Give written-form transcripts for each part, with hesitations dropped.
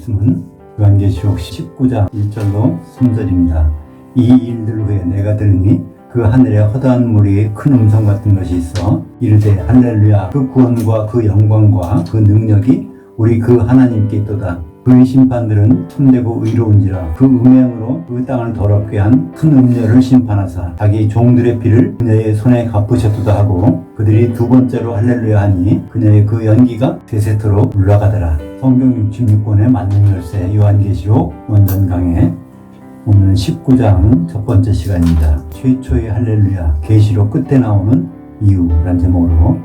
말씀은 요한계시록 19장 1절로 3절입니다. 이 일들 후에 내가 들으니 그 하늘에 허다한 무리의 큰 음성 같은 것이 있어 이르되 할렐루야, 그 구원과 그 영광과 그 능력이 우리 그 하나님께 있도다. 그의 심판들은 참되고 의로운지라. 그 음행으로 그 땅을 더럽게 한 큰 음녀를 심판하사 자기 종들의 피를 그녀의 손에 갚으셨도다 하고, 그들이 두 번째로 할렐루야 하니 그녀의 그 연기가 세세토로 올라가더라. 성경 66권의 만능 열쇠 요한계시록 원전 강해, 오늘은 19장 첫 번째 시간입니다. 최초의 할렐루야, 계시록 끝에 나오는 이유라는 제목으로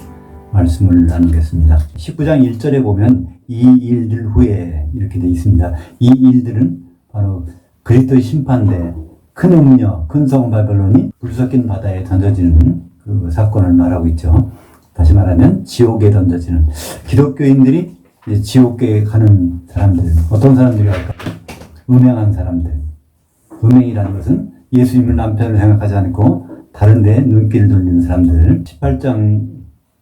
말씀을 나누겠습니다. 19장 1절에 보면 이 일들 후에 이렇게 되어 있습니다. 이 일들은 바로 그리스도의 심판대, 큰 음녀, 큰 성 바벨론이 불 섞인 바다에 던져지는 그 사건을 말하고 있죠. 다시 말하면 지옥에 던져지는, 기독교인들이 이제 지옥에 가는 사람들, 어떤 사람들이 할까요? 음행한 사람들. 음행이라는 것은 예수님을 남편을 생각하지 않고 다른 데 눈길을 돌리는 사람들. 18장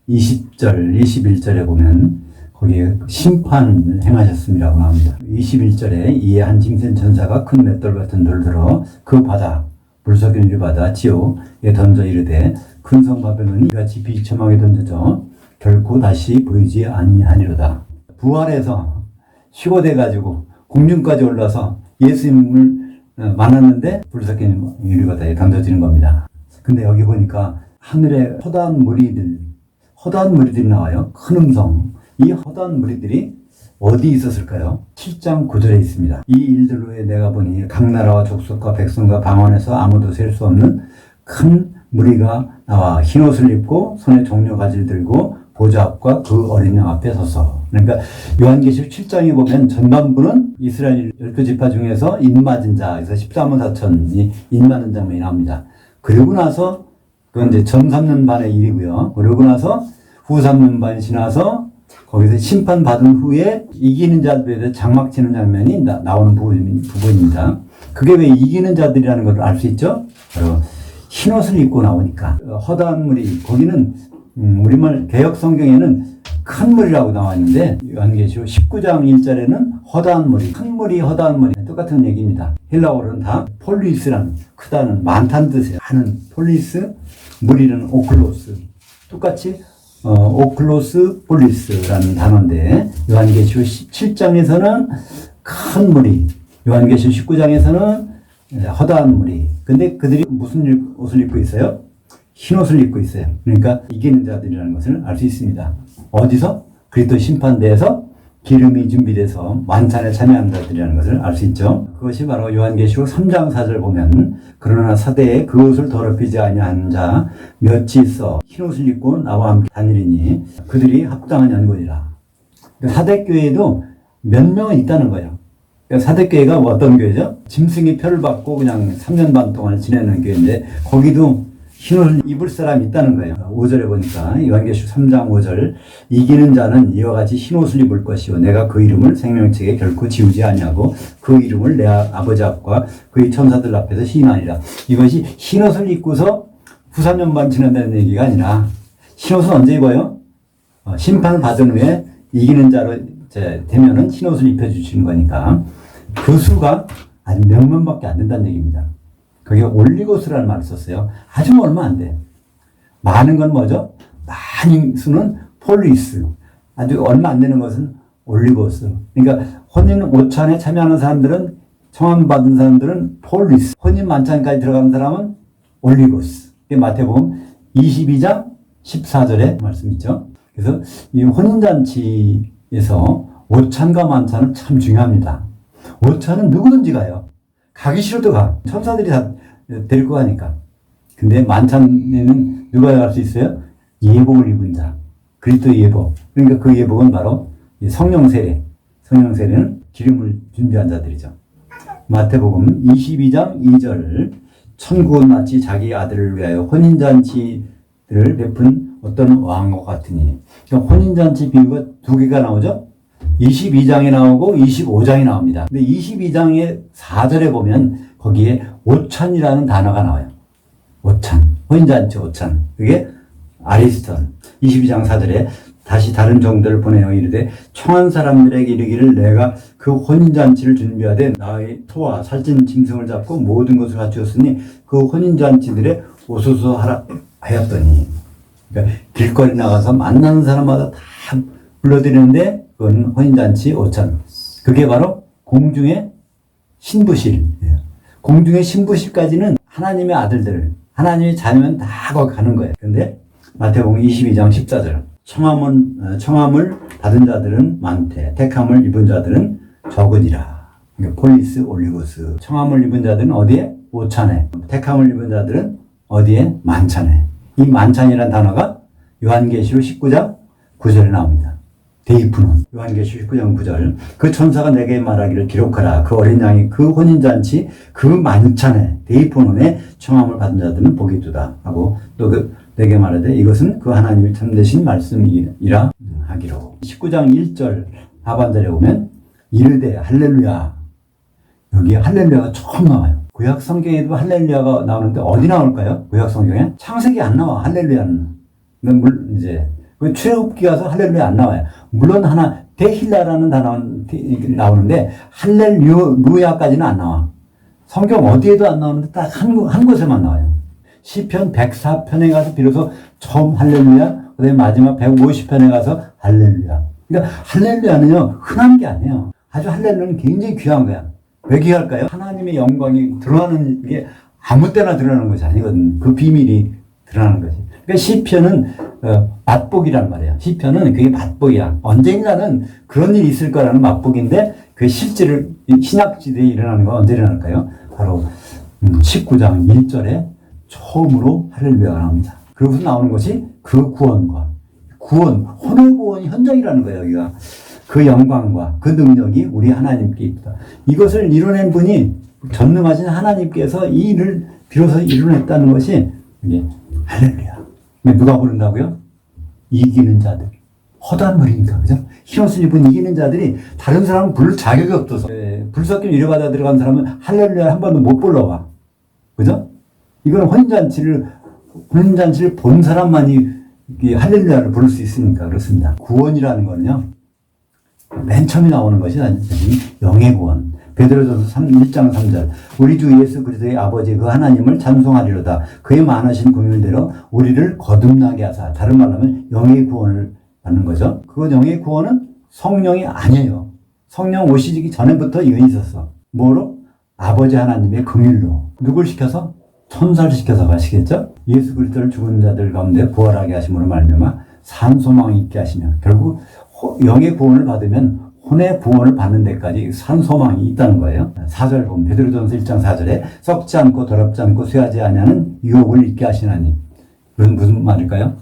20절, 21절에 보면 거기에 심판을 행하셨음이라고 나옵니다. 21절에 이에 한 징센 천사가 큰 맷돌 같은 돌을 들어 그 바다, 불석인 그 바다 지옥에 던져 이르되 큰 성 바벨론이 이같이 비참하게 던져져 결코 다시 보이지 아니하리로다. 부활해서 휴거돼 가지고 공중까지 올라서 예수님을 만났는데 불석인 유리바다에 던져지는 겁니다. 근데 여기 보니까 하늘에 허다한 무리들이 나와요. 큰 음성. 이 허다한 무리들이 어디 있었을까요? 7장 9절에 있습니다. 이 일들 후에 내가 보니 각 나라와 족속과 백성과 방언에서 아무도 셀 수 없는 큰 무리가 나와 흰옷을 입고 손에 종려가지를 들고 보좌 앞과 그 어린 양 앞에 서서. 그러니까 요한계시록 7장에 보면 전반부는 이스라엘 12지파 중에서 인맞은 자, 그래서 14만 4천이 인맞은 장면이 나옵니다. 그러고 나서 그건 이제 전 3년 반의 일이고요. 그러고 나서 후 3년 반이 지나서 거기서 심판받은 후에 이기는 자들에 대해 장막 치는 장면이 나오는 부분입니다. 그게 왜 이기는 자들이라는 걸 알 수 있죠? 바로 흰옷을 입고 나오니까. 허다한 무리, 거기는 우리말 개역 성경에는 큰 무리라고 나와 있는데 요한계시록 19장 1절에는 허다한 무리, 큰 무리, 허다한 무리 똑같은 얘기입니다. 헬라어로는 다 폴리스라는, 크다는, 많다는 뜻이에요. 하는 폴리스, 무리는 오클로스. 똑같이 오클로스 폴리스라는 단어인데 요한계시록 17장에서는 큰 무리, 요한계시록 19장에서는 허다한 무리. 근데 그들이 무슨 옷을 입고 있어요? 흰 옷을 입고 있어요. 그러니까 이기는 자들이라는 것을 알 수 있습니다. 어디서? 그리스도 심판대에서 기름이 준비돼서 만찬에 참여하는 자들이라는 것을 알 수 있죠. 그것이 바로 요한계시록 3장 4절 보면 그러나 사대에 그 옷을 더럽히지 아니한 자 몇이 있어 흰 옷을 입고 나와 함께 다니리니 그들이 합당한 연고니라. 사대교회에도 몇 명은 있다는 거예요. 사대교회가 어떤 교회죠? 짐승이 표를 받고 그냥 3년 반 동안 지내는 교회인데 거기도 흰옷을 입을 사람이 있다는 거예요. 5절에 보니까 요한계시록 3장 5절 이기는 자는 이와 같이 흰옷을 입을 것이요 내가 그 이름을 생명책에 결코 지우지 아니하고 그 이름을 내 아버지 앞과 그의 천사들 앞에서 시인하리라. 이것이 흰옷을 입고서 후 3년 반 지낸다는 얘기가 아니라 흰옷은 언제 입어요? 심판을 받은 후에 이기는 자로 되면은 흰옷을 입혀주시는 거니까 그 수가 아직 몇 명밖에 안 된다는 얘기입니다. 그게 올리고스라는 말을 썼어요. 아주 얼마 안 돼. 많은 건 뭐죠? 많은 수는 폴리스. 아주 얼마 안 되는 것은 올리고스. 그러니까 혼인 오찬에 참여하는 사람들은, 청함 받은 사람들은 폴리스. 혼인 만찬까지 들어가는 사람은 올리고스. 마태복음 22장 14절에 말씀 있죠. 그래서 이 혼인잔치에서 오찬과 만찬은 참 중요합니다. 오찬은 누구든지 가요. 가기 싫어도 가. 천사들이 다 데리고 가니까. 근데 만찬에는 누가 갈 수 있어요? 예복을 입은 자. 그리스도의 예복. 그러니까 그 예복은 바로 성령 세례. 성령 세례는 기름을 준비한 자들이죠. 마태복음 22장 2절. 천국은 마치 자기 아들을 위하여 혼인잔치를 베푼 어떤 왕과 같으니. 그러니까 혼인잔치 비유가 두 개가 나오죠? 22장에 나오고 25장에 나옵니다. 근데 22장의 4절에 보면 거기에 오찬이라는 단어가 나와요. 오찬. 혼인잔치 오찬. 그게 아리스톤. 22장 4절에 다시 다른 정도를 보내어 이르되 청한 사람들에게 이르기를 내가 그 혼인잔치를 준비하되 나의 소와 살찐 짐승을 잡고 모든 것을 갖추었으니 그 혼인잔치들의 오소서 하라 하였더니, 그러니까 길거리 나가서 만나는 사람마다 다 불러드리는데 그건 혼인잔치 오찬. 그게 바로 공중의 신부실이에요. 공중의 신부실까지는 하나님의 아들들, 하나님의 자녀면 다 거기 가는 거예요. 근데 마태복음 22장 14절. 청함을 받은 자들은 많되 택함을 입은 자들은 적으니라. 그러니까 폴리스 올리고스. 청함을 입은 자들은 어디에? 오찬에. 택함을 입은 자들은 어디에? 만찬에. 이 만찬이라는 단어가 요한계시록 19장 9절에 나옵니다. 데이프논. 요한계시록 19장 9절. 그 천사가 내게 말하기를 기록하라. 그 어린 양이 그 혼인잔치 그 만찬에 데이프논에 청함을 받은 자들은 복이 두다 하고, 또 내게 말하되 이것은 그 하나님의 참되신 말씀이라 하기로. 19장 1절 하반절에 보면 이르되 할렐루야. 여기 할렐루야가 처음 나와요. 구약 성경에도 할렐루야가 나오는데 어디 나올까요? 구약 성경에 창세기 안 나와. 할렐루야는. 물론 이제 출애굽기 가서 할렐루야 안 나와요. 물론 하나 데힐라라는 단어 나오는데 할렐루야까지는 안 나와. 성경 어디에도 안 나오는데 딱 한 곳에만 나와요. 시편 104편에 가서 비로소 처음 할렐루야, 그다음에 마지막 150편에 가서 할렐루야. 그러니까 할렐루야는요 흔한 게 아니에요. 아주 할렐루야는 굉장히 귀한 거야. 왜 귀할까요? 하나님의 영광이 드러나는 게 아무 때나 드러나는 것이 아니거든. 그 비밀이 드러나는 것이. 그러니까 시편은 맛복이란 말이에요. 시편은 그게 맛복이야. 언젠가는 그런 일이 있을 거라는 맛복인데 그 실제로 신약시대에 일어나는 건 언제 일어날까요? 바로 19장 1절에 처음으로 할렐루야가 나옵니다. 그러고서 나오는 것이 그 구원과 혼의 구원이 현장이라는 거예요. 여기가 그 영광과 그 능력이 우리 하나님께 있다. 이것을 이뤄낸 분이 전능하신 하나님께서 이 일을 비로소 이뤄냈다는 것이 이게 할렐루야. 누가 부른다고요? 이기는 자들. 허다한 말이니까, 그죠? 흰옷을 입은 이기는 자들이 다른 사람은 부를 자격이 없어서, 불섞임 유료받아 들어간 사람은 할렐루야 한 번도 못 불러와. 그죠? 이건 혼인잔치를 본 사람만이 할렐루야를 부를 수 있으니까 그렇습니다. 구원이라는 거는요, 맨 처음에 나오는 것이 영의 구원. 베드로전서 1장 3절. 우리 주 예수 그리스도의 아버지 그 하나님을 찬송하리로다. 그의 많으신 긍휼대로 우리를 거듭나게 하사. 다른 말로 하면 영의 구원을 받는 거죠. 그 영의 구원은 성령이 아니에요. 성령 오시기 전에부터 이건 있었어. 뭐로? 아버지 하나님의 긍휼로. 누굴 시켜서? 천사를 시켜서 가시겠죠? 예수 그리스도를 죽은 자들 가운데 부활하게 하심으로 말미암아 산 소망이 있게 하시며, 결국 영의 구원을 받으면 혼의 구원을 받는 데까지 산 소망이 있다는 거예요. 4절 보면 베드로전서 1장 4절에 썩지 않고 더럽지 않고 쇠하지 아니하는 유업을 잊게 하시나니. 이건 무슨 말일까요?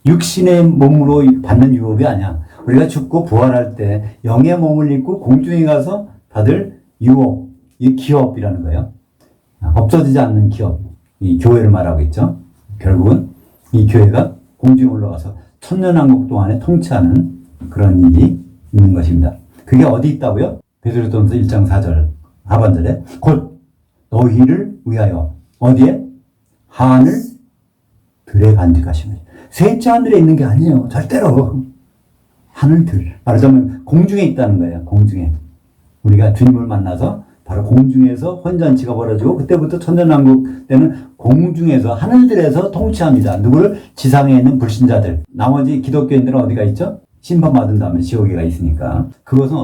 육신의 몸으로 받는 유업이 아니야. 우리가 죽고 부활할 때 영의 몸을 입고 공중에 가서 받을 유업, 이 기업이라는 거예요. 없어지지 않는 기업, 이 교회를 말하고 있죠. 결국은 이 교회가 공중에 올라가서 천년왕국 동안에 통치하는 그런 일이 있는 것입니다. 그게 어디 있다고요? 베드로전서 1장 4절 하반절에 곧 너희를 위하여 어디에? 하늘 들에 간직하시면. 셋째 하늘에 있는 게 아니에요. 절대로. 하늘들. 말하자면 공중에 있다는 거예요. 공중에. 우리가 주님을 만나서 바로 공중에서 혼잔치가 벌어지고, 그때부터 천년왕국 때는 공중에서 하늘들에서 통치합니다. 누구를? 지상에 있는 불신자들. 나머지 기독교인들은 어디가 있죠? 심판받은 다음에 지옥에가 있으니까. 그것은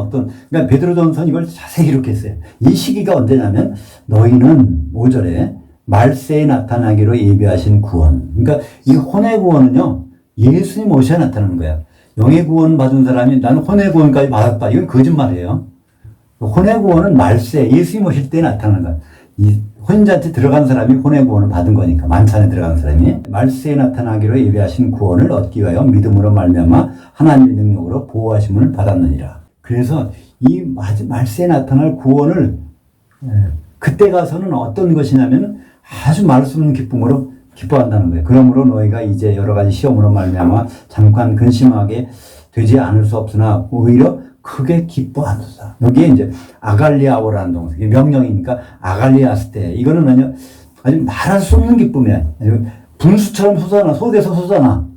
그러니까 베드로전서는 이걸 자세히 기록했어요. 이 시기가 언제냐면 너희는 5절에 말세에 나타나기로 예비하신 구원. 그러니까 이 혼의 구원은요, 예수님 오셔야 나타나는 거야. 영의 구원 받은 사람이 나는 혼의 구원까지 받았다. 이건 거짓말이에요. 혼의 구원은 말세, 예수님 오실 때 나타나는 거야. 이 혼인잔치 들어간 사람이 혼의 구원을 받은 거니까, 만찬에 들어간 사람이. 말세에 나타나기로 예비하신 구원을 얻기 위하여 믿음으로 말미암아 하나님의 능력으로 보호하심을 받았느니라. 그래서 이 말세에 나타날 구원을 그때 가서는 어떤 것이냐면 아주 말할 수 없는 기쁨으로 기뻐한다는 거예요. 그러므로 너희가 이제 여러 가지 시험으로 말미암아 잠깐 근심하게 되지 않을 수 없으나 오히려 크게 기뻐하소서. 여기에 이제 아갈리아오라는 동사, 명령이니까 아갈리아스테. 이거는 아주 말할 수 없는 기쁨이야. 분수처럼 솟아나, 속에서 솟아나.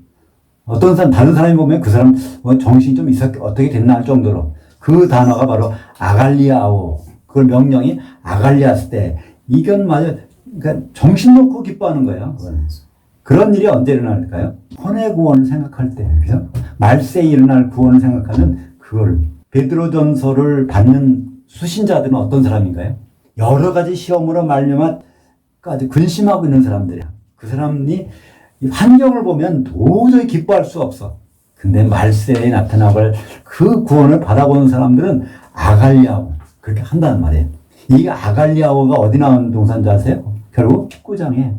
어떤 사람, 다른 사람이 보면 그 사람 정신이 좀 어떻게 됐나 할 정도로 그 단어가 바로 아갈리아오. 그걸 명령이 아갈리아스 때 이건 맞아. 그러니까 정신 놓고 기뻐하는 거예요. 그런 일이 언제 일어날까요? 혼의 구원을 생각할 때, 그죠? 말세에 일어날 구원을 생각하면 그걸 베드로전서를 받는 수신자들은 어떤 사람인가요? 여러 가지 시험으로 말미암아까지 근심하고 있는 사람들이야. 그 사람이 이 환경을 보면 도저히 기뻐할 수 없어. 근데 말세에 나타나볼 그 구원을 받아보는 사람들은 아갈리아오 그렇게 한다는 말이에요. 이 아갈리아오가 어디 나오는 동사인지 아세요? 결국 19장에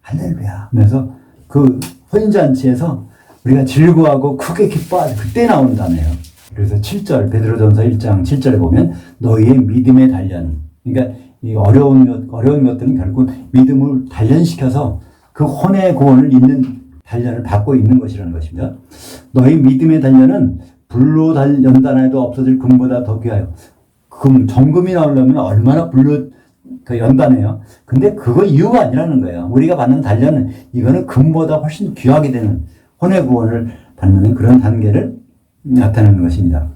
할렐루야 하면서 그 혼인잔치에서 우리가 즐거워하고 크게 기뻐하지 그때 나오는 단어예요. 그래서 7절 베드로전서 1장 7절에 보면 너희의 믿음의 단련, 그러니까 이 어려운 것들은 결국 믿음을 단련시켜서 그 혼의 구원을 잇는 단련을 받고 있는 것이라는 것입니다. 너희 믿음의 단련은 불로 연단해도 없어질 금보다 더 귀하여. 정금이 나오려면 얼마나 불로 연단해요. 근데 그거 이유가 아니라는 거예요. 우리가 받는 단련은 이거는 금보다 훨씬 귀하게 되는 혼의 구원을 받는 그런 단계를 나타내는 것입니다.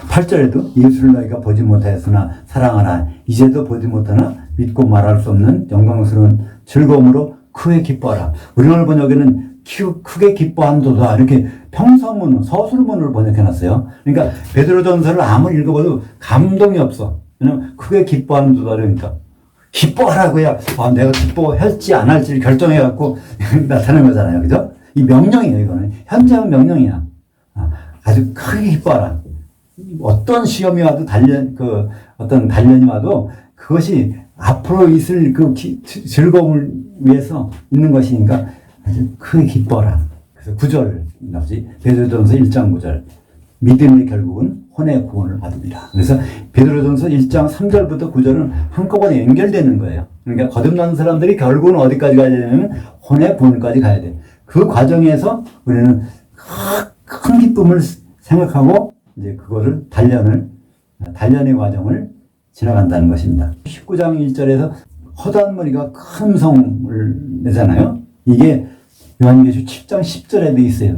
8절에도 예수를 너희가 보지 못하였으나 사랑하라. 이제도 보지 못하나 믿고 말할 수 없는 영광스러운 즐거움으로 크게 기뻐하라. 우리나라 번역에는 크게 기뻐한도다 이렇게 평서문, 서술문을 번역해놨어요. 그러니까 베드로전서를 아무리 읽어봐도 감동이 없어. 왜냐면 크게 기뻐한도다 그러니까 기뻐하라고야. 내가 기뻐할지 안 할지를 결정해갖고 나타낸 거잖아요. 그죠? 이 명령이에요. 이거는 현재는 명령이야. 아주 크게 기뻐하라. 어떤 시험이 와도 어떤 단련이 와도 그것이 앞으로 있을 그 즐거움을 위해서 있는 것이니까 아주 크게 기뻐하라. 그래서 9절 나오지. 베드로전서 1장 9절. 믿음의 결국은 혼의 구원을 받습니다. 그래서 베드로전서 1장 3절부터 9절은 한꺼번에 연결되는 거예요. 그러니까 거듭난 사람들이 결국은 어디까지 가야 되냐면 혼의 구원까지 가야 돼. 그 과정에서 우리는 큰 기쁨을 생각하고 이제 그거를 단련의 과정을 지나간다는 것입니다. 19장 1절에서 허다한 머리가 큰 음성을 내잖아요. 이게 요한계시록 7장 10절에도 있어요.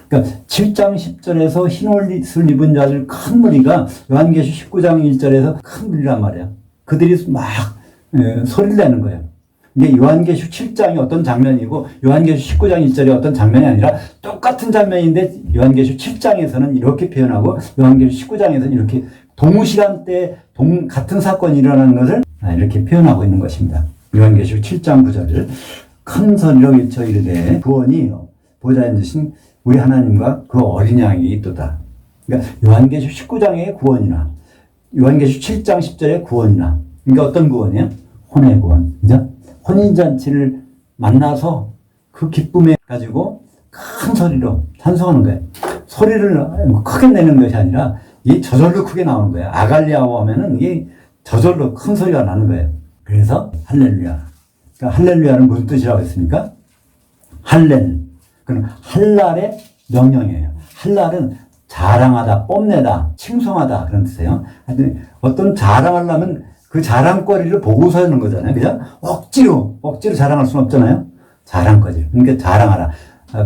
그러니까 7장 10절에서 흰 옷을 입은 자들 큰 무리가 요한계시록 19장 1절에서 큰 무리란 말이야. 그들이 막 소리를 내는 거예요. 이게 요한계시록 7장이 어떤 장면이고 요한계시록 19장 1절이 어떤 장면이 아니라 똑같은 장면인데 요한계시록 7장에서는 이렇게 표현하고 요한계시록 19장에서는 이렇게 동시간대에 같은 사건이 일어나는 것을 이렇게 표현하고 있는 것입니다. 요한계시록 7장 9절을 큰 소리로 외쳐 이르되 구원이 보좌에 앉으신 우리 하나님과 그 어린 양이 있도다. 그러니까 요한계시록 19장의 구원이나 요한계시록 7장 10절의 구원이나 그러니까 어떤 구원이에요? 혼의 구원. 그죠? 혼인잔치를 만나서 그 기쁨에 가지고 큰 소리로 찬송하는 거예요. 소리를 크게 내는 것이 아니라 이 저절로 크게 나오는 거예요. 아갈리아오 하면은 이게 저절로 큰 소리가 나는 거예요. 그래서 할렐루야. 그러니까 할렐루야는 무슨 뜻이라고 했습니까? 할렐. 그럼 할랄의 명령이에요. 할랄은 자랑하다, 뽐내다, 칭송하다 그런 뜻이에요. 하여튼 어떤 자랑하려면 그 자랑거리를 보고서 하는 거잖아요. 그죠? 억지로 자랑할 수는 없잖아요. 자랑거리. 그러니까 자랑하라.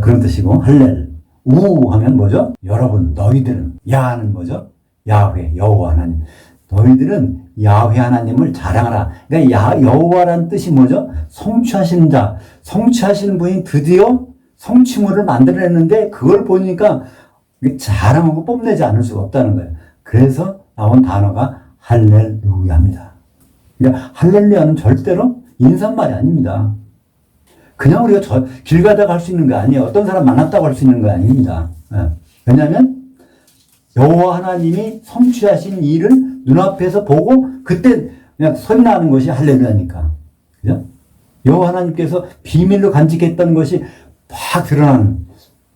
그런 뜻이고, 할렐. 우 하면 뭐죠? 여러분, 너희들은. 야는 뭐죠? 야훼, 여호와 하나님. 너희들은 야훼 하나님을 자랑하라. 그러니까 여호와라는 뜻이 뭐죠? 성취하시는 자. 성취하시는 분이 드디어 성취물을 만들어냈는데 그걸 보니까 자랑하고 뽐내지 않을 수가 없다는 거예요. 그래서 나온 단어가 할렐루야입니다. 그러니까 할렐루야는 절대로 인사말이 아닙니다. 그냥 우리가 길 가다가 할 수 있는 거 아니에요. 어떤 사람 만났다고 할 수 있는 거 아닙니다. 왜냐하면 여호와 하나님이 성취하신 일을 눈앞에서 보고 그때 그냥 소리 나는 것이 할렐루야니까. 그죠? 여호와 하나님께서 비밀로 간직했던 것이 막 드러나는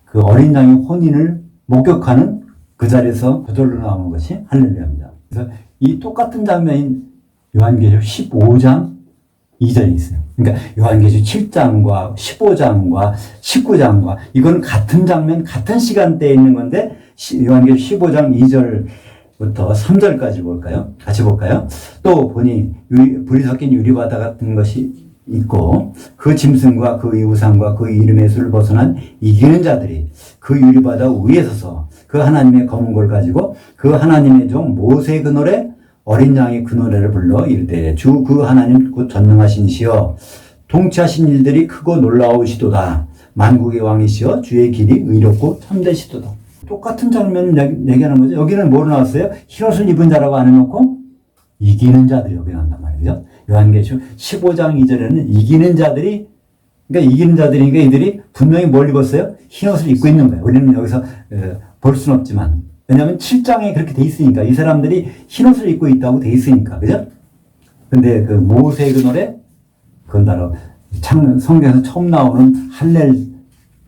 그 어린 양의 혼인을 목격하는 그 자리에서 저절로 나오는 것이 할렐루야입니다. 그래서 이 똑같은 장면인 요한계시록 15장 2절이 있어요. 그러니까 요한계시록 7장과 15장과 19장과 이건 같은 장면, 같은 시간대에 있는 건데 요한계시록 15장 2절부터 3절까지 볼까요? 같이 볼까요? 또 보니 불이 섞인 유리바다 같은 것이 있고 그 짐승과 그 우상과 그 이름의 수를 벗어난 이기는 자들이 그 유리바다 위에 서서 그 하나님의 검은 골 가지고 그 하나님의 종 모세의 그 노래 어린 양의 그 노래를 불러 이르되 주 그 하나님 곧 전능하신 이시여 통치하신 일들이 크고 놀라우시도다. 만국의 왕이시여 주의 길이 의롭고 참되시도다. 똑같은 장면을 얘기하는 거죠. 여기는 뭐로 나왔어요? 흰옷을 입은 자라고 안 해놓고 이기는 자들이 여기 나온단 말이죠. 요한계시록 15장 2절에는 이기는 자들이, 그러니까 이기는 자들이니까 이들이 분명히 뭘 입었어요? 흰옷을 입고 있는 거예요. 우리는 여기서 볼 수는 없지만. 왜냐하면 7장에 그렇게 돼 있으니까. 이 사람들이 흰옷을 입고 있다고 돼 있으니까. 그죠? 근데 그 모세의 그 노래, 그건 바로 성경에서 처음 나오는 할렐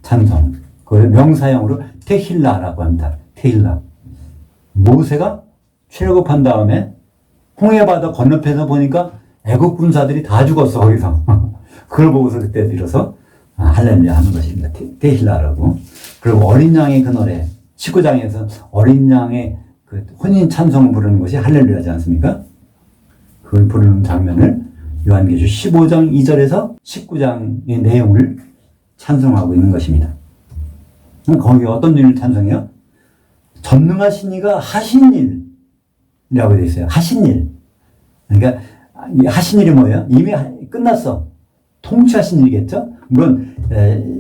찬송. 그걸 명사형으로 테힐라라고 합니다. 테힐라. 모세가 출애굽한 다음에 홍해바다 건너편에서 보니까 애국 군사들이 다 죽었어, 거기서. 그걸 보고서 그때 들어서 할렐루야 하는 것입니다. 테힐라라고. 그리고 어린 양의 그 노래, 19장에서 어린 양의 그 혼인 찬송을 부르는 것이 할렐루야지 않습니까? 그걸 부르는 장면을 요한계시록 15장 2절에서 19장의 내용을 찬송하고 있는 것입니다. 거기 어떤 일을 찬송해요? 전능하신 이가 하신 일이라고 되어 있어요. 하신 일. 그러니까 하신 일이 뭐예요? 이미 끝났어. 통치하신 일이겠죠? 물론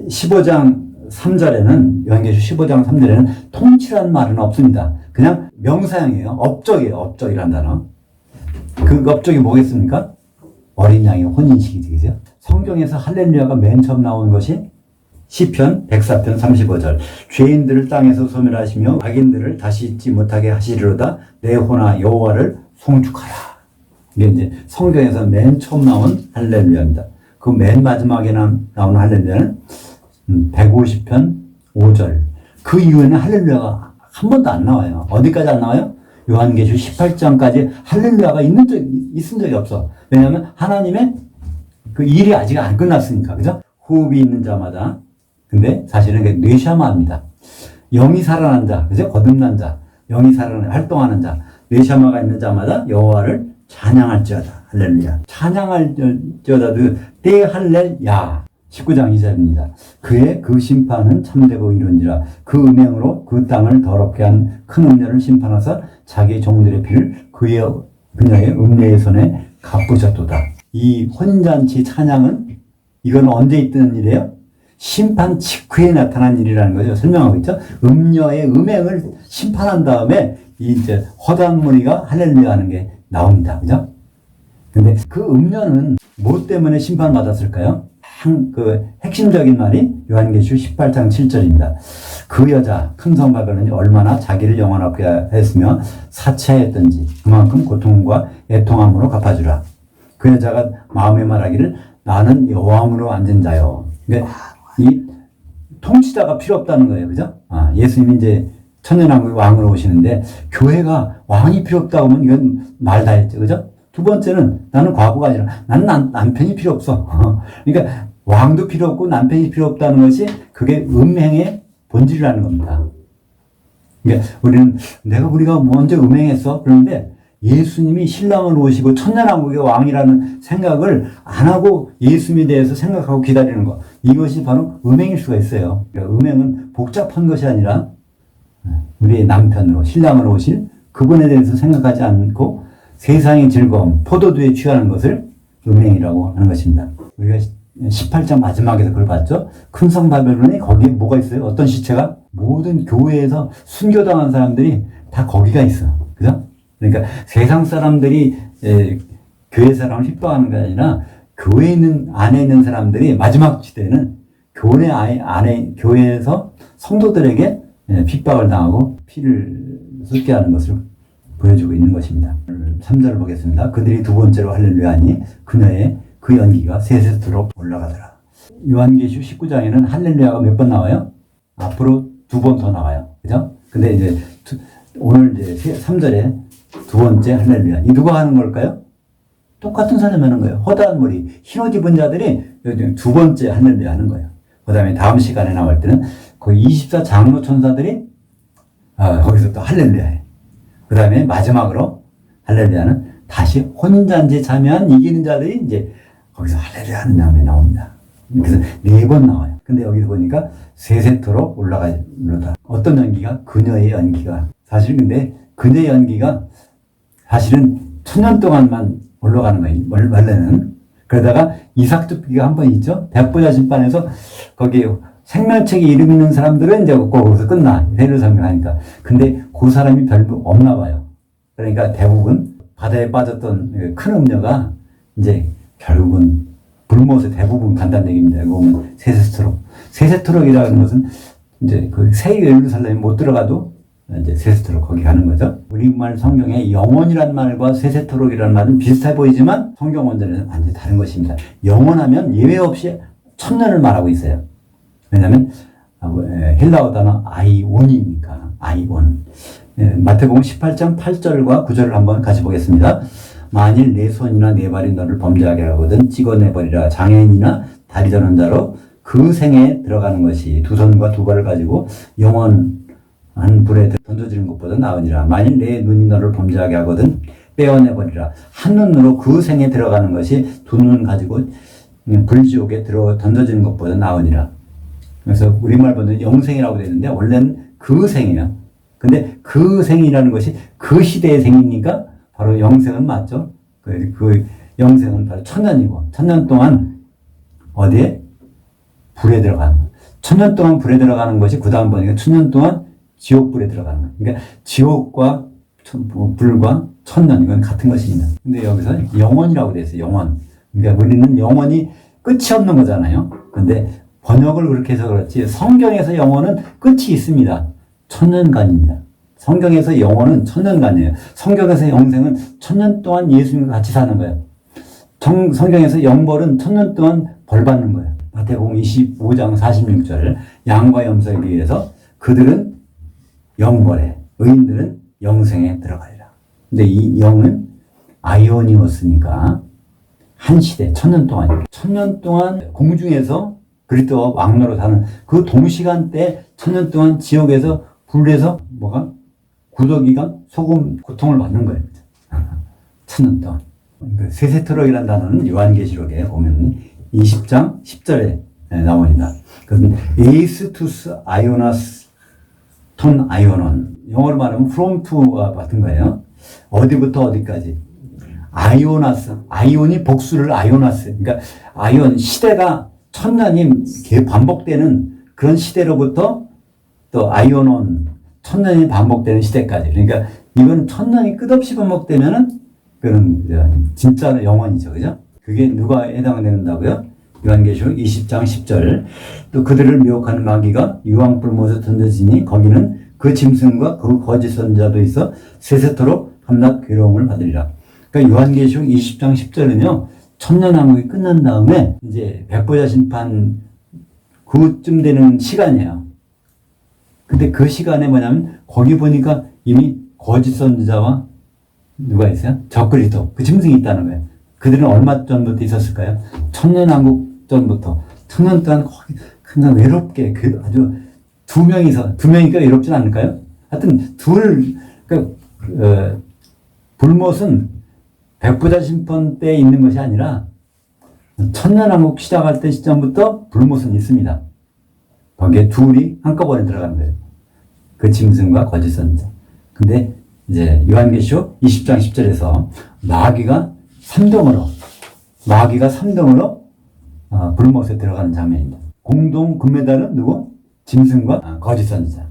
15장 3절에는 요한계시록 15장 3절에는 통치라는 말은 없습니다. 그냥 명사형이에요. 업적이에요. 업적이란 단어. 그 업적이 뭐겠습니까? 어린 양의 혼인식이죠. 성경에서 할렐루야가 맨 처음 나온 것이 시편 104편 35절. 죄인들을 땅에서 소멸하시며 악인들을 다시 잊지 못하게 하시리로다. 내 혼아 여호와를 송축하라. 이게 이제 성경에서 맨 처음 나온 할렐루야입니다. 그 맨 마지막에 나오는 할렐루야는 150편 5절. 그 이후에는 할렐루야가 한 번도 안 나와요. 어디까지 안 나와요? 요한계시록 18장까지 할렐루야가 있은 적이 없어. 왜냐하면 하나님의 그 일이 아직 안 끝났으니까. 그죠? 호흡이 있는 자마다. 근데 사실은 그게 뇌샤마입니다. 영이 살아난 자. 그죠? 거듭난 자. 영이 살아난 활동하는 자. 뇌샤마가 있는 자마다 여호와를 찬양할지어다. 할렐루야. 찬양할지어다도 때 할렐야. 19장 2절입니다. 그의 그 심판은 참되고 이른지라 그 음행으로 그 땅을 더럽게 한 큰 음녀를 심판하사 자기 종들의 피를 그녀의 음녀의 손에 갚으셨도다. 이 혼인잔치 찬양은 이건 언제 있던 일이에요? 심판 직후에 나타난 일이라는 거죠. 설명하고 있죠. 음녀의 음행을 심판한 다음에 이제 허다한 무리가 할렐루야 하는 게 나옵니다. 그죠? 근데 그 음녀는 뭐 때문에 심판받았을까요? 그 핵심적인 말이 요한계시록 18장 7절입니다. 그 여자 큰 성 바벨론이 얼마나 자기를 영원하게 했으며 사치하였던지 그만큼 고통과 애통함으로 갚아주라. 그 여자가 마음에 말하기를 나는 여왕으로 앉은 자요. 그러니까 이 통치자가 필요 없다는 거예요. 그죠? 예수님이 이제 천년왕국 왕으로 오시는데 교회가 왕이 필요 없다고 하면 이건 말 다 했죠. 그죠? 두 번째는 나는 과부가 아니라 나는 남편이 필요 없어. 그러니까 왕도 필요 없고 남편이 필요 없다는 것이 그게 음행의 본질이라는 겁니다. 그러니까 우리가 언제 음행했어? 그런데 예수님이 신랑을 오시고 천년왕국의 왕이라는 생각을 안 하고 예수님에 대해서 생각하고 기다리는 것. 이것이 바로 음행일 수가 있어요. 그러니까 음행은 복잡한 것이 아니라 우리의 남편으로 신랑으로 오실 그분에 대해서 생각하지 않고 세상의 즐거움, 포도주에 취하는 것을 음행이라고 하는 것입니다. 우리가 18장 마지막에서 그걸 봤죠? 큰 성 바벨론이 거기에 뭐가 있어요? 어떤 시체가? 모든 교회에서 순교당한 사람들이 다 거기가 있어. 그죠? 그러니까 세상 사람들이 교회 사람을 핍박하는 게 아니라 교회에 안에 있는 사람들이 마지막 시대에는 교회에서 성도들에게 핍박을 당하고 피를 쏟게 하는 것을 보여주고 있는 것입니다. 3절을 보겠습니다. 그들이 두 번째로 할렐루야니 그녀의 그 연기가 세세토록 올라가더라. 요한계시록 19장에는 할렐루야가 몇 번 나와요? 앞으로 두 번 더 나와요. 그죠? 근데 이제 오늘 이제 3절에 두 번째 할렐루야. 이 누가 하는 걸까요? 똑같은 사람이 하는 거예요. 허다한 무리, 흰옷 입은 자들이 두 번째 할렐루야 하는 거예요. 그 다음에 다음 시간에 나올 때는 그 24 장로 천사들이 거기서 또 할렐루야 해. 그 다음에 마지막으로 할렐루야는 다시 혼인잔치에 참여한 이기는 자들이 이제 거기서 할렐루야 하는 장면이 나옵니다. 그래서 4번 나와요. 근데 여기서 보니까 세세토록 올라가다. 어떤 연기가? 그녀의 연기가. 사실 근데 그녀의 연기가 사실은 1000년 동안만 올라가는 거예요. 원래는. 그러다가 이삭두피가 한 번 있죠. 백보자 심판에서 거기 생명책에 이름 있는 사람들은 이제 거기서 끝나. 세례 설명하니까. 근데 그 사람이 별로 없나 봐요. 그러니까 대부분 바다에 빠졌던 큰 음녀가 이제 결국은 불못에 대부분 간다는 얘기입니다. 이거 보면 세세토록. 세세토록이라는 것은 이제 그 새 예루살렘에 못 들어가도 이제 세세토록 거기 가는 거죠. 우리말 성경에 영원이라는 말과 세세토록이라는 말은 비슷해 보이지만 성경 원전에는 완전히 다른 것입니다. 영원하면 예외 없이 1000년을 말하고 있어요. 왜냐하면 헬라어 단어 아이온이니까. 아이온. 마태복음 18장 8절과 9절을 한번 같이 보겠습니다. 만일 내 손이나 내 발이 너를 범죄하게 하거든 찍어내버리라. 장애인이나 다리 저는 자로 그 생에 들어가는 것이 두 손과 두 발을 가지고 영원한 불에 던져지는 것보다 나으니라. 만일 내 눈이 너를 범죄하게 하거든 빼어내버리라. 한 눈으로 그 생에 들어가는 것이 두 눈 가지고 불지옥에 던져지는 것보다 나으니라. 그래서 우리말 보면 영생이라고 되어 있는데 원래는 그 생이에요. 근데 그 생이라는 것이 그 시대의 생이니까 바로 영생은 맞죠. 그 영생은 바로 1000년이고 1000년 동안 어디에? 불에 들어가는 거. 1000년 동안 불에 들어가는 것이 그 다음 번에 1000년 동안 지옥불에 들어가는 거. 그러니까 지옥과 불과 1000년 이건 같은 것입니다. 근데 여기서 영원이라고 되어 있어요. 영원. 그러니까 우리는 영원이 끝이 없는 거잖아요. 근데 번역을 그렇게 해서 그렇지 성경에서 영원은 끝이 있습니다. 1000년간입니다. 성경에서 영원은 1000년간이에요. 성경에서 영생은 1000년 동안 예수님과 같이 사는 거예요. 성경에서 영벌은 1000년 동안 벌 받는 거예요. 마태복음 25장 46절 양과 염소에 비해서 그들은 영벌에 의인들은 영생에 들어가리라. 근데 이 영은 아이오니오스니까 한 시대 1000년 동안 1000년 동안 공중에서 그리스도와 왕노로 사는 그 동시간대 1000년 동안 지옥에서 불에서 뭐가 구더기가 소금 고통을 받는 거예요. 1000년 동안. 세세토록이라는 단어는 요한계시록에 보면 20장 10절에 나옵니다. 그것은 에이스투스 아이오나스 톤 아이오논. 영어로 말하면 from to와 같은 거예요. 어디부터 어디까지. 아이오나스. 아이온이 복수를 아이오나스. 그러니까 아이온 시대가 1000년이 반복되는 그런 시대로부터 또 아이오논 1000년이 반복되는 시대까지. 그러니까 이건 1000년이 끝없이 반복되면은 그런 진짜 영원이죠. 그죠? 그게 누가 해당된다고요? 요한계시록 20장 10절. 또 그들을 미혹하는 마귀가 유황불못에 던져지니 거기는 그 짐승과 그 거짓 선지자도 있어 세세토록 함락 괴로움을 받으리라. 그러니까 요한계시록 20장 10절은요. 천년왕국이 끝난 다음에 이제 백보자 심판 그쯤 되는 시간이에요. 근데 그 시간에 뭐냐면 거기 보니까 이미 거짓 선지자와 누가 있어요? 적그리스도 그 짐승이 있다는 거예요. 그들은 얼마 전부터 있었을까요? 천년왕국 전부터 1000년 동안 거기 그냥 외롭게 아주 두 명이니까 외롭진 않을까요? 하여튼 불못은 백보자 심판 때 있는 것이 아니라 천년왕국 시작할 때 시점부터 불못은 있습니다. 거기에 둘이 한꺼번에 들어가는 거예요. 그 짐승과 거짓 선지자. 근데 이제 요한계시록 20장 10절에서 마귀가 3등으로 불못에 들어가는 장면입니다. 공동 금메달은 누구? 짐승과 거짓 선지자.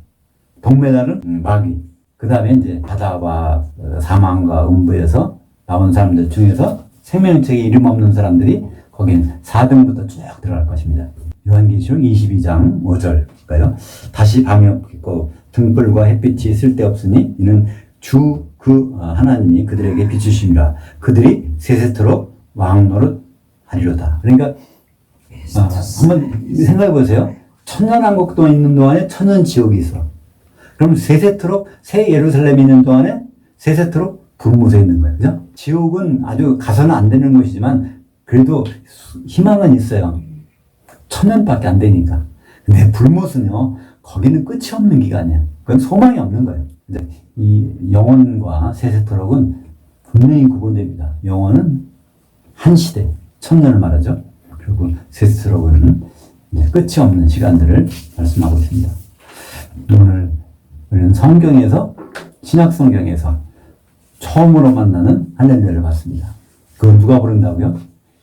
동메달은 마귀. 그 다음에 이제 바다와 사망과 음부에서 나온 사람들 중에서 생명책에 이름 없는 사람들이 거긴 4등부터 쭉 들어갈 것입니다. 요한계시록 22장 5절일까요? 다시 밤이 없겠고 등불과 햇빛이 쓸데없으니 이는 주 그 하나님이 그들에게 비추심이라. 그들이 세세토록 왕노릇 하리로다. 그러니까 한번 생각해 보세요. 천년왕국 동안 있는 동안에 천년지옥이 있어. 그럼 세세토록 새 예루살렘이 있는 동안에 세세토록 불못에 있는 거예요. 그죠? 지옥은 아주 가서는 안 되는 곳이지만 그래도 희망은 있어요. 1000년밖에 안 되니까. 근데 불못은요, 거기는 끝이 없는 기간이에요. 그건 소망이 없는 거예요. 근데 이 영원과 세세토록은 분명히 구분됩니다. 영원은 한 시대, 천년을 말하죠. 그리고 셋스러운 끝이 없는 시간들을 말씀하고 있습니다. 오늘 우리는 성경에서, 신약 성경에서 처음으로 만나는 할렐루야를 봤습니다. 그건 누가 부른다고요?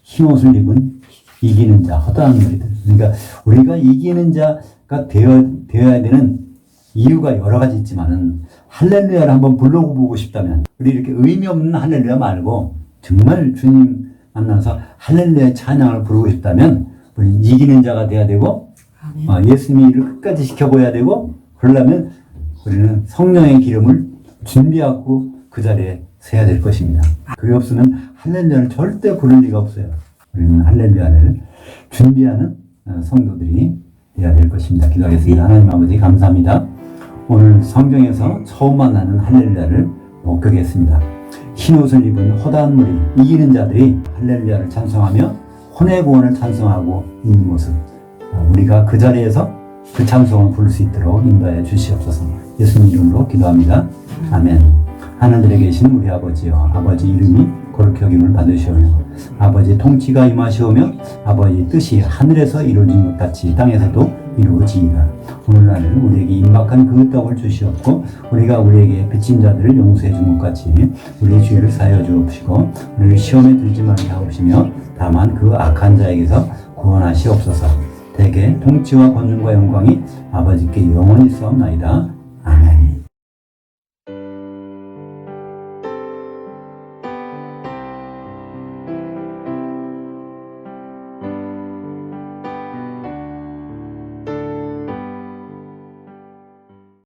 흰옷을 입은 이기는 자, 허다한 무리들. 그러니까 우리가 이기는 자가 되어야 되는 이유가 여러 가지 있지만은 할렐루야를 한번 불러보고 싶다면, 우리 이렇게 의미 없는 할렐루야 말고 정말 주님 만나서 할렐루야 찬양을 부르고 싶다면 우리는 이기는 자가 되어야 되고, 예수님의 일을 끝까지 지켜보아야 되고, 그러려면 우리는 성령의 기름을 준비하고 그 자리에 서야 될 것입니다. 그게 없으면 할렐루야를 절대 부를 리가 없어요. 우리는 할렐루야를 준비하는 성도들이 되어야 될 것입니다. 기도하겠습니다. 하나님 아버지 감사합니다. 오늘 성경에서 처음 만나는 할렐루야를 목격했습니다. 흰옷을 입은 허다한 무리, 이기는 자들이 할렐루야를 찬송하며 혼의 구원을 찬송하고 있는 모습, 우리가 그 자리에서 그 찬송을 부를 수 있도록 인도하여 주시옵소서. 예수님 이름으로 기도합니다. 아멘. 하늘들에 계신 우리 아버지여, 아버지 이름이 거룩히 여김을 받으시오며 아버지 통치가 임하시오며 아버지 뜻이 하늘에서 이루어진 것 같이 땅에서도 이루어지이다. 오늘날은 우리에게 임박한 그 떡을 주시옵고 우리가 우리에게 빚진 자들을 용서해 준 것 같이 우리의 죄를 사하여 주옵시고 우리를 시험에 들지 말게 하옵시며 다만 그 악한 자에게서 구원하시옵소서. 대개 통치와 권능과 영광이 아버지께 영원히 있사옵나이다.